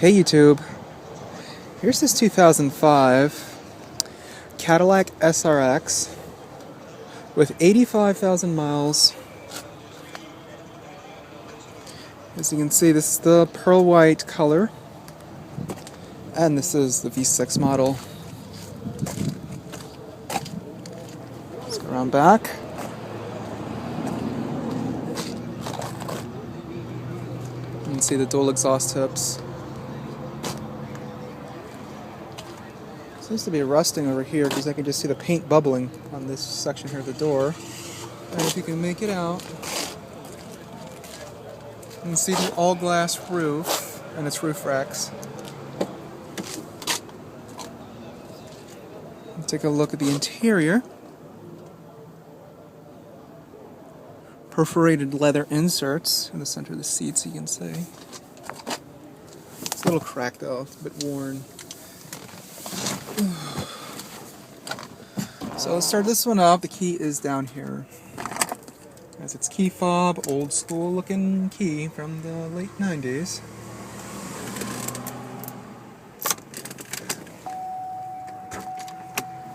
Hey YouTube, here's this 2005 Cadillac SRX with 85,000 miles. As you can see, this is the pearl white color, and this is the V6 model. Let's go around back. You can see the dual exhaust tips. Seems to be rusting over here because I can just see the paint bubbling on this section here of the door. And if you can make it out, you can see the all-glass roof and its roof racks. Take a look at the interior. Perforated leather inserts in the center of the seats, you can see. It's a little cracked though, it's a bit worn. So let's start this one up. The key is down here. It has its key fob, old school looking key from the late 90s.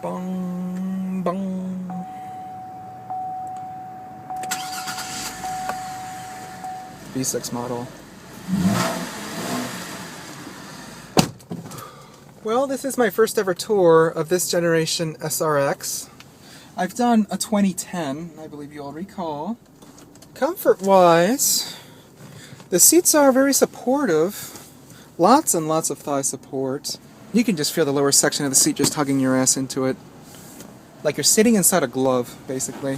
Bong, bong. V6 model. Well, this is my first ever tour of this generation SRX. I've done a 2010, I believe you all recall. Comfort-wise, the seats are very supportive. Lots and lots of thigh support. You can just feel the lower section of the seat just hugging your ass into it. Like you're sitting inside a glove, basically.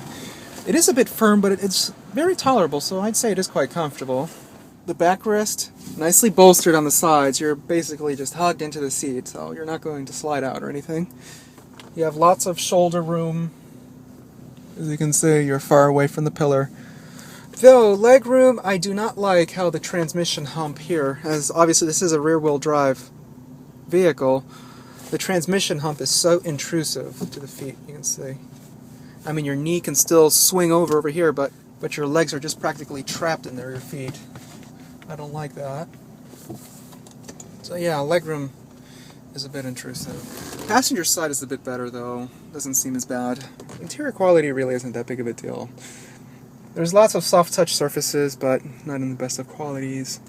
It is a bit firm, but it's very tolerable, so I'd say it is quite comfortable. The backrest, nicely bolstered on the sides. You're basically just hugged into the seat, so you're not going to slide out or anything. You have lots of shoulder room. As you can see, you're far away from the pillar. Though, leg room, I do not like how the transmission hump here, as obviously this is a rear-wheel drive vehicle, the transmission hump is so intrusive to the feet, you can see. I mean, your knee can still swing over here, but your legs are just practically trapped in there, your feet. I don't like that. So yeah, legroom is a bit intrusive. Passenger side is a bit better though. Doesn't seem as bad. Interior quality really isn't that big of a deal. There's lots of soft touch surfaces, but not in the best of qualities.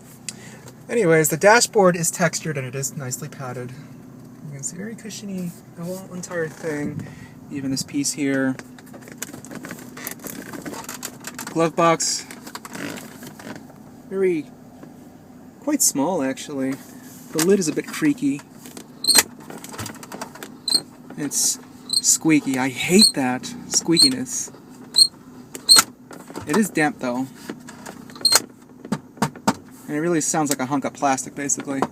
Anyways, the dashboard is textured and it is nicely padded. You can see very cushiony, the whole entire thing. Even this piece here. Glove box. Quite small actually. The lid is a bit creaky. It's squeaky. I hate that squeakiness. It is damp though. And it really sounds like a hunk of plastic basically.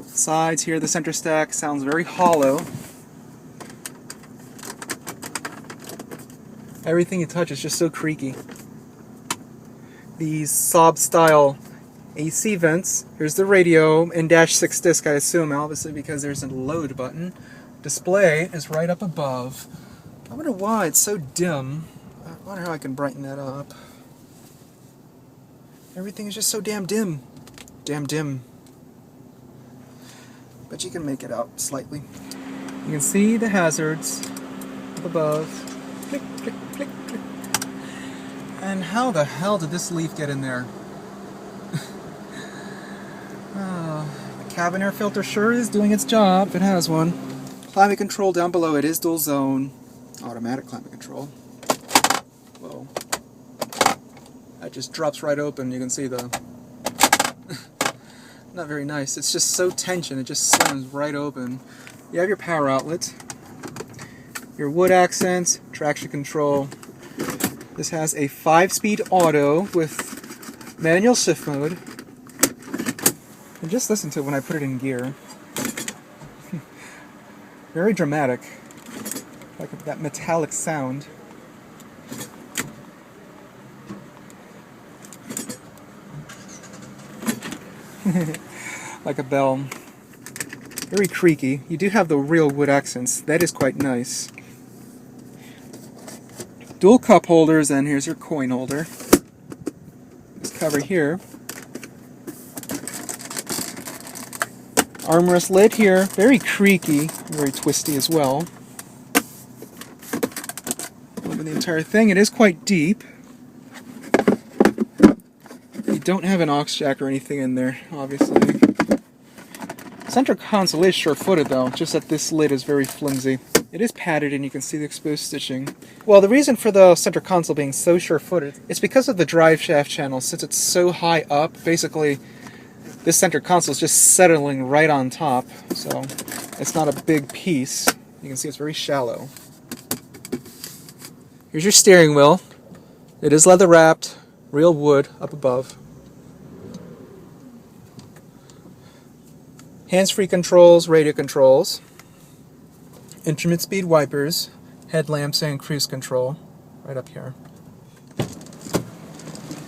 Sides here, the center stack sounds very hollow. Everything you touch is just so creaky. These Saab style AC vents. Here's the radio and dash 6 disc, I assume, obviously because there's a load button. Display is right up above. I wonder why it's so dim. I wonder how I can brighten that up. Everything is just so damn dim. Damn dim. But you can make it out slightly. You can see the hazards up above. Click, click, click, click. And how the hell did this leaf get in there? Oh, the cabin air filter sure is doing its job if it has one. Climate control down below, it is dual zone. Automatic climate control. Whoa. That just drops right open, you can see the... Not very nice, it's just so tension, it just slams right open. You have your power outlet. Your wood accents, traction control. This has a 5-speed auto with manual shift mode. And just listen to it when I put it in gear. Very dramatic. Like that metallic sound. Like a bell. Very creaky. You do have the real wood accents. That is quite nice. Dual cup holders, and here's your coin holder. This cover here Armrest lid here, very creaky, very twisty as well. Open the entire thing. It is quite deep. You don't have an aux jack or anything in there, obviously. Center console is sure-footed though, just that this lid is very flimsy. It is padded and you can see the exposed stitching. Well, the reason for the center console being so sure-footed is because of the drive shaft channel. Since it's so high up, basically this center console is just settling right on top, so it's not a big piece. You can see it's very shallow. Here's your steering wheel. It is leather wrapped, real wood up above. Hands-free controls, radio controls, instrument speed wipers, headlamps and cruise control right up here.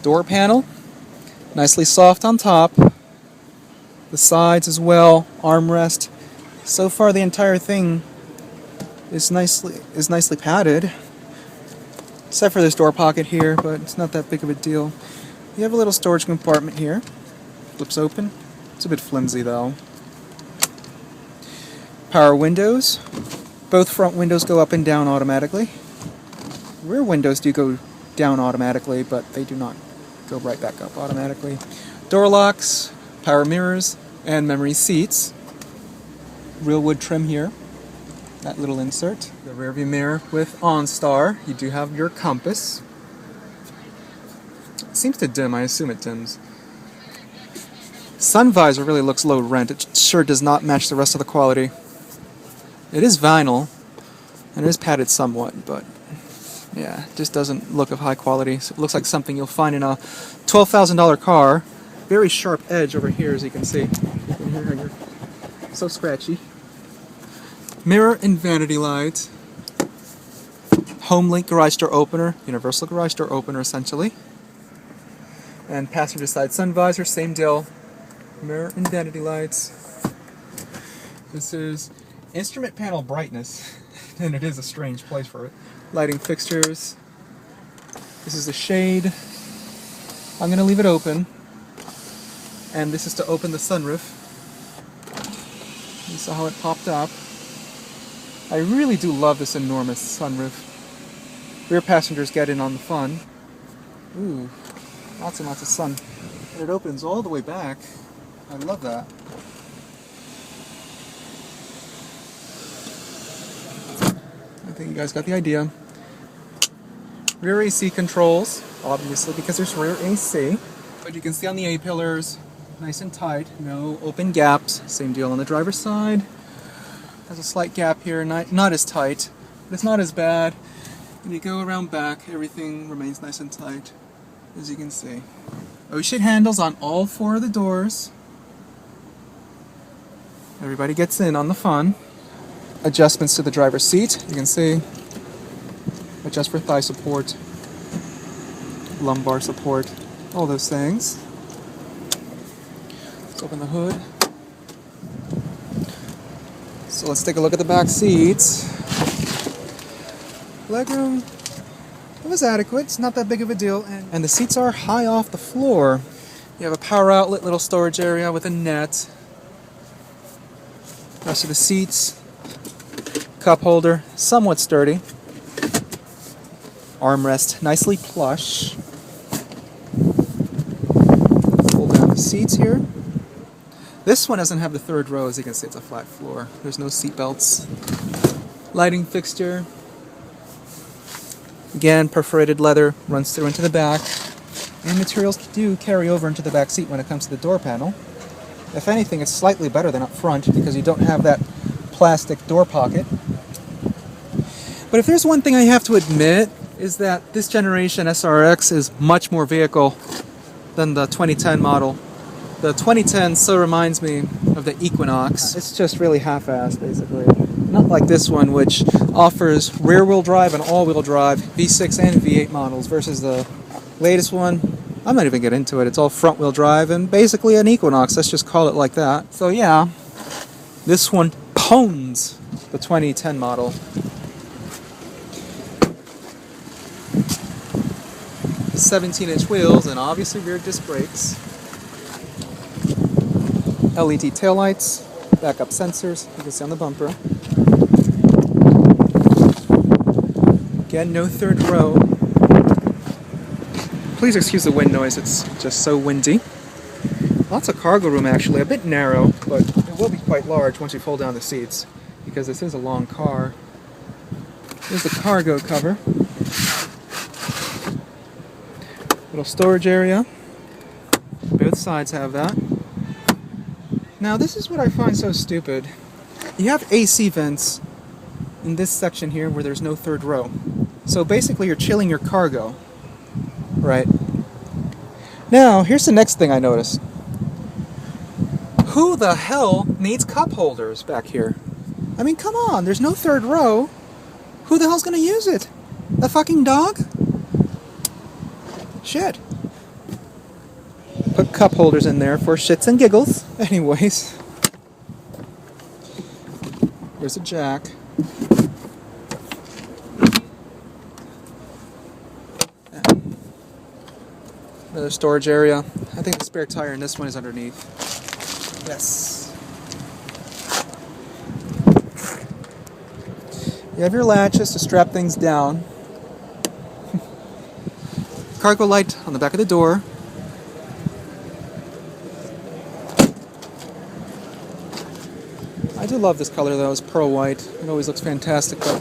Door panel, nicely soft on top. The sides as well, armrest. So far the entire thing is nicely padded. Except for this door pocket here, but it's not that big of a deal. You have a little storage compartment here. Flips open. It's a bit flimsy though. Power windows. Both front windows go up and down automatically. Rear windows do go down automatically, but they do not go right back up automatically. Door locks, power mirrors, and memory seats. Real wood trim here. That little insert. The rear view mirror with OnStar. You do have your compass. It seems to dim, I assume it dims. Sun visor really looks low rent. It sure does not match the rest of the quality. It is vinyl, and it is padded somewhat, but yeah, it just doesn't look of high quality. So it looks like something you'll find in a $12,000 car. Very sharp edge over here, as you can see. In here, you're so scratchy. Mirror and vanity light. Home link garage door opener, universal garage door opener essentially. And passenger side sun visor, same deal. Mirror and vanity lights. This is instrument panel brightness, and it is a strange place for it. Lighting fixtures. This is the shade. I'm going to leave it open. And this is to open the sunroof. You saw how it popped up. I really do love this enormous sunroof. Rear passengers get in on the fun. Ooh, lots and lots of sun. And it opens all the way back. I love that. I think you guys got the idea. Rear AC controls, obviously, because there's rear AC. But you can see on the A-pillars, nice and tight, no open gaps. Same deal on the driver's side. Has a slight gap here, not as tight, but it's not as bad. When you go around back, everything remains nice and tight, as you can see. Ocean handles on all four of the doors. Everybody gets in on the fun. Adjustments to the driver's seat, you can see. Adjust for thigh support, lumbar support, all those things. Let's open the hood. So let's take a look at the back seats. Legroom, it was adequate, it's not that big of a deal. And the seats are high off the floor. You have a power outlet, little storage area with a net. Rest of the seats. Cup holder, somewhat sturdy. Armrest, nicely plush. Pull down the seats here. This one doesn't have the third row, as you can see, it's a flat floor. There's no seat belts. Lighting fixture. Again, perforated leather runs through into the back. And materials do carry over into the back seat when it comes to the door panel. If anything, it's slightly better than up front because you don't have that plastic door pocket. But if there's one thing I have to admit, is that this generation SRX is much more vehicle than the 2010 model. The 2010 so reminds me of the Equinox. It's just really half-assed, basically. Not like this one, which offers rear-wheel drive and all-wheel drive, V6 and V8 models, versus the latest one. I'm not even get into it. It's all front-wheel drive and basically an Equinox. Let's just call it like that. So yeah, this one pwns the 2010 model. 17-inch wheels and obviously rear disc brakes. LED taillights. Backup sensors, you can see on the bumper. Again, no third row. Please excuse the wind noise, it's just so windy. Lots of cargo room actually, a bit narrow, but it will be quite large once you fold down the seats, because this is a long car. Here's the cargo cover. Little storage area. Both sides have that. Now this is what I find so stupid. You have AC vents in this section here where there's no third row. So basically you're chilling your cargo. Right. Now, here's the next thing I noticed. Who the hell needs cup holders back here? I mean, come on, there's no third row. Who the hell's gonna use it? A fucking dog? Shit. Put cup holders in there for shits and giggles. Anyways. Here's a jack. Another storage area. I think the spare tire in this one is underneath. Yes. You have your latches to strap things down. Cargo light on the back of the door. I do love this color though, it's pearl white. It always looks fantastic though.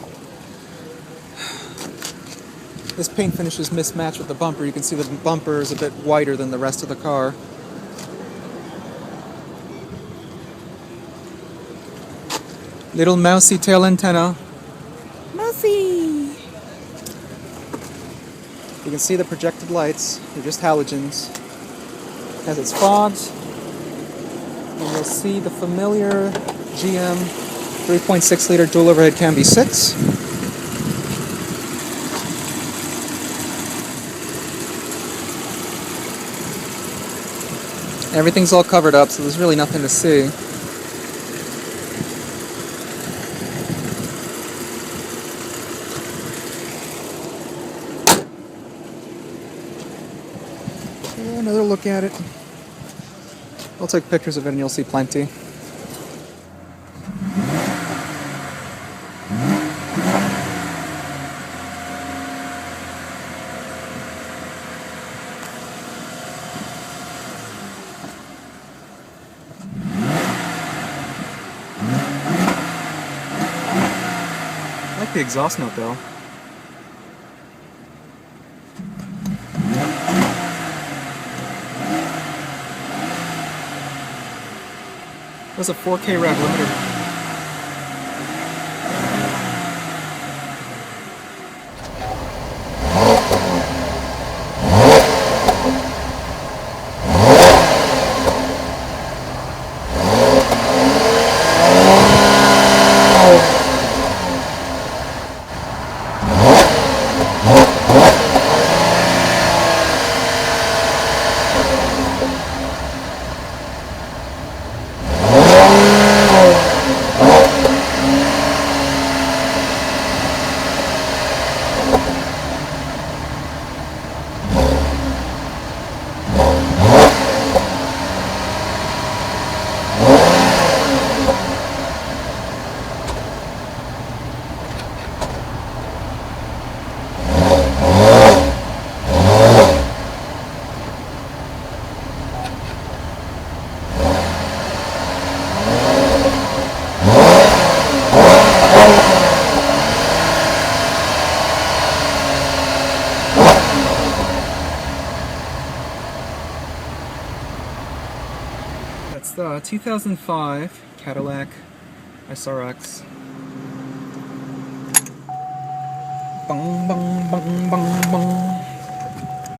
This paint finish is mismatched with the bumper. You can see the bumper is a bit whiter than the rest of the car. Little mousy tail antenna. Mousy! You can see the projected lights. They're just halogens. It has its fogs. And you'll see the familiar GM 3.6 liter dual overhead cam V6. Everything's all covered up, so there's really nothing to see. Another look at it. I'll take pictures of it and you'll see plenty. I like the exhaust note though. That's a 4K rev limiter. That's the 2005 Cadillac SRX. Bong, bong, bong, bong, bong.